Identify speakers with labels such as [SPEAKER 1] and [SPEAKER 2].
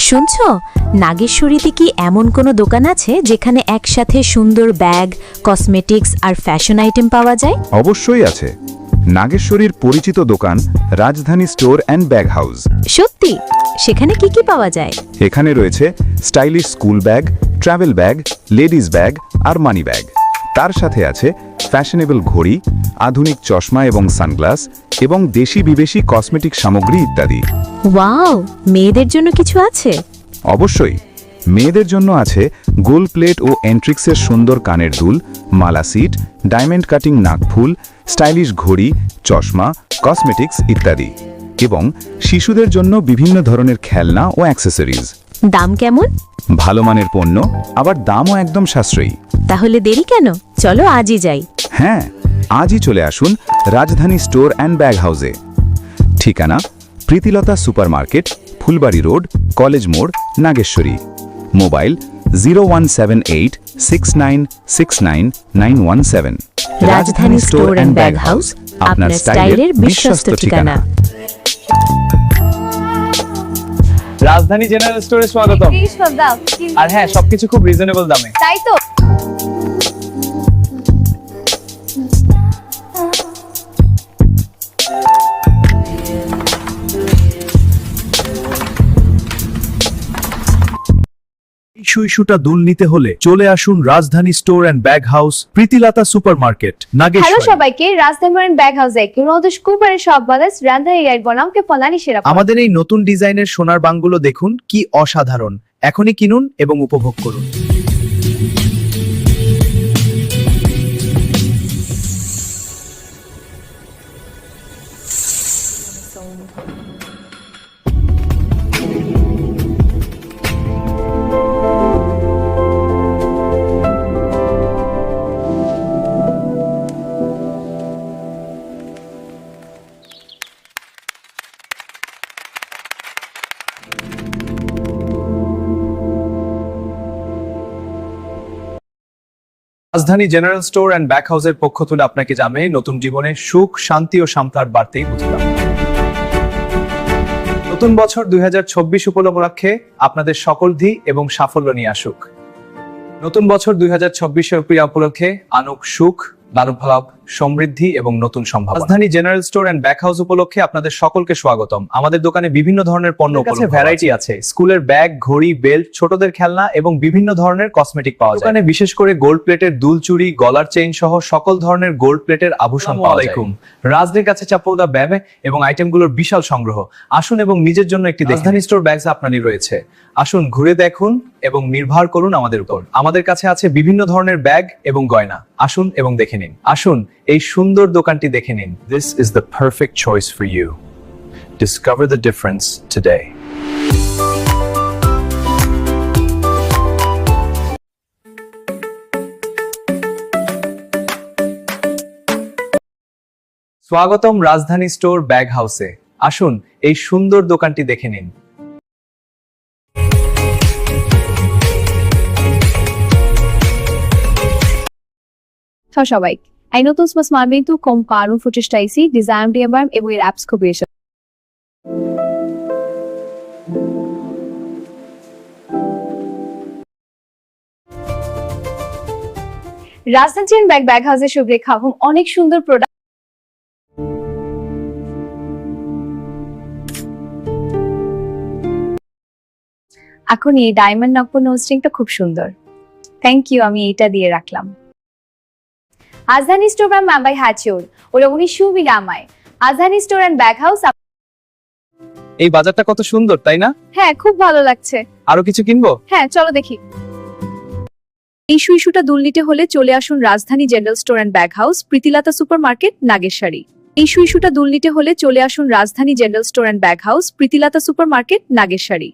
[SPEAKER 1] শুনছো, নাগেশ্বরীতে কি এমন কোনো দোকান আছে যেখানে একসাথে সুন্দর ব্যাগ, কসমেটিক্স আর ফ্যাশন আইটেম পাওয়া যায়?
[SPEAKER 2] অবশ্যই আছে। নাগেশ্বরীর পরিচিত দোকান রাজধানী স্টোর অ্যান্ড ব্যাগ হাউস।
[SPEAKER 1] সত্যি? সেখানে কি কি পাওয়া যায়?
[SPEAKER 2] এখানে রয়েছে stylish school bag, travel bag, ladies bag আর মানি ব্যাগ। তার সাথে আছে ফ্যাশনেবল ঘড়ি, আধুনিক চশমা এবং সানগ্লাস এবং দেশি বিদেশি কসমেটিক সামগ্রী ইত্যাদি।
[SPEAKER 1] ওয়াও, মেয়েদের জন্য কিছু আছে?
[SPEAKER 2] অবশ্যই। মেয়েদের জন্য আছে গোল্ড প্লেট ও এন্ট্রিক্সের সুন্দর কানের দুল, মালা সিট, ডায়মন্ড কাটিং নাকফুল, স্টাইলিশ ঘড়ি, চশমা, কসমেটিক্স ইত্যাদি। এবং শিশুদের জন্য বিভিন্ন ধরনের খেলনা ও অ্যাক্সেসরিজ।
[SPEAKER 1] দাম কেমন?
[SPEAKER 2] ভালো মানের পণ্য, আবার দামও একদম সাশ্রয়ী।
[SPEAKER 1] তাহলে দেরি কেন? চলো আজই যাই।
[SPEAKER 2] হ্যাঁ, আজই চলে আসুন রাজধানী স্টোর অ্যান্ড ব্যাগ হাউসে। ঠিকানা Pritilata super market, Phulbari road, college মোড়, নাগেশ্বরী। মোবাইল 01786969917।
[SPEAKER 1] রাজধানী স্টোর অ্যান্ড ব্যাগ হাউস, আপনার স্টাইলের বিশ্বস্ত ঠিকানা।
[SPEAKER 3] রাজধানী জেনারেল স্টোরে স্বাগতম। আর হ্যাঁ, সবকিছু খুব রিজনেবল দামে।
[SPEAKER 4] তাই তো।
[SPEAKER 5] ইস্যুটা দুল নিতে হলে চলে আসুন রাজধানী store and bag house, Pritilata super market,
[SPEAKER 4] hello
[SPEAKER 5] Nageshwari.
[SPEAKER 4] সবাইকে, রাজধানী ব্যাগ হাউসে কিনোদশ কুপারের সব বাদাস রান্ধাই গাইড বনামকে পলানি সেরা।
[SPEAKER 5] আমাদের এই নতুন ডিজাইনের সোনার বাংগুলো দেখুন, কি অসাধারণ। এখনই কিনুন এবং উপভোগ করুন। রাজধানী জেনারেল স্টোর অ্যান্ড ব্যাগ হাউসের পক্ষ থেকে আপনাকে জানাই নতুন জীবনে সুখ, শান্তি ও সামর্থ্যের বার্তাই বুঝলাম। নতুন বছর 2024 উপলক্ষে আপনাদের সকলধি এবং সাফল্য নিয়ে আসুক। নতুন বছর 2024 উপলক্ষে আনুক সুখ, লাভ, সমৃদ্ধি এবং নতুন সম্ভাবনা। রাজধানী general store and bag house উপলক্ষে আপনাদের সকলকে স্বাগতম। আমাদের দোকানে বিভিন্ন ধরনের পণ্য উপলব্ধ, ভ্যারাইটি আছে। স্কুলের ব্যাগ, ঘড়ি, বেল্ট, ছোটদের খেলনা এবং বিভিন্ন ধরনের কসমেটিক পাওয়া যায়। দোকানে বিশেষ করে গোল্ড প্লেটের দুল, চুড়ি, গলার চেইন সহ সকল ধরনের গোল্ড প্লেটের আভূষণ পাওয়া যায়। রাজদের কাছে চাপলদা ব্যাগ এবং আইটেমগুলোর বিশাল সংগ্রহ। আসুন এবং নিজের জন্য একটি রাজধানী স্টোর ব্যাগস আপনারই রয়েছে। আসুন ঘুরে দেখুন এবং নির্ভর করুন আমাদের উপর। আমাদের কাছে আছে বিভিন্ন ধরনের ব্যাগ এবং গয়না। আসুন এবং দেখে নিন। আসুন এই সুন্দর দোকানটি দেখে নিন। This is the perfect choice for you. Discover the difference today. স্বাগতম রাজধানী স্টোর ব্যাগ হাউসে। আসুন এই সুন্দর দোকানটি দেখে নিন।
[SPEAKER 4] সবাই এই নতুন স্মার্ট মিন্তু কম কারণ ফুটিস্টাইসি ডিজাইন ডিএমআর এবং এর অ্যাপস খুব বেশি। রাজধানী ব্যাগ হাউসের সবরে খাবম অনেক সুন্দর প্রোডাক্ট। এখন এই ডায়মন্ড নকপো নোজরিংটা খুব সুন্দর। থ্যাংক ইউ, আমি এটা দিয়ে রাখলাম। আজধানী স্টোর ব্যাগ মাম্বাই হাচিওর ওরা 19 বিঘামায় আজধানী স্টোর অ্যান্ড ব্যাগ হাউস।
[SPEAKER 3] এই বাজারটা কত সুন্দর, তাই না?
[SPEAKER 4] হ্যাঁ, খুব ভালো লাগছে।
[SPEAKER 3] আরো কিছু কিনবো?
[SPEAKER 4] হ্যাঁ, চলো দেখি। এই ইস্যুটা দুল নিতে হলে চলে আসুন রাজধানী general store and bag house, Pritilata super market, Nageshwari. এই ইস্যুটা দুল নিতে হলে চলে আসুন রাজধানী general store and bag house, Pritilata super market, Nageshwari.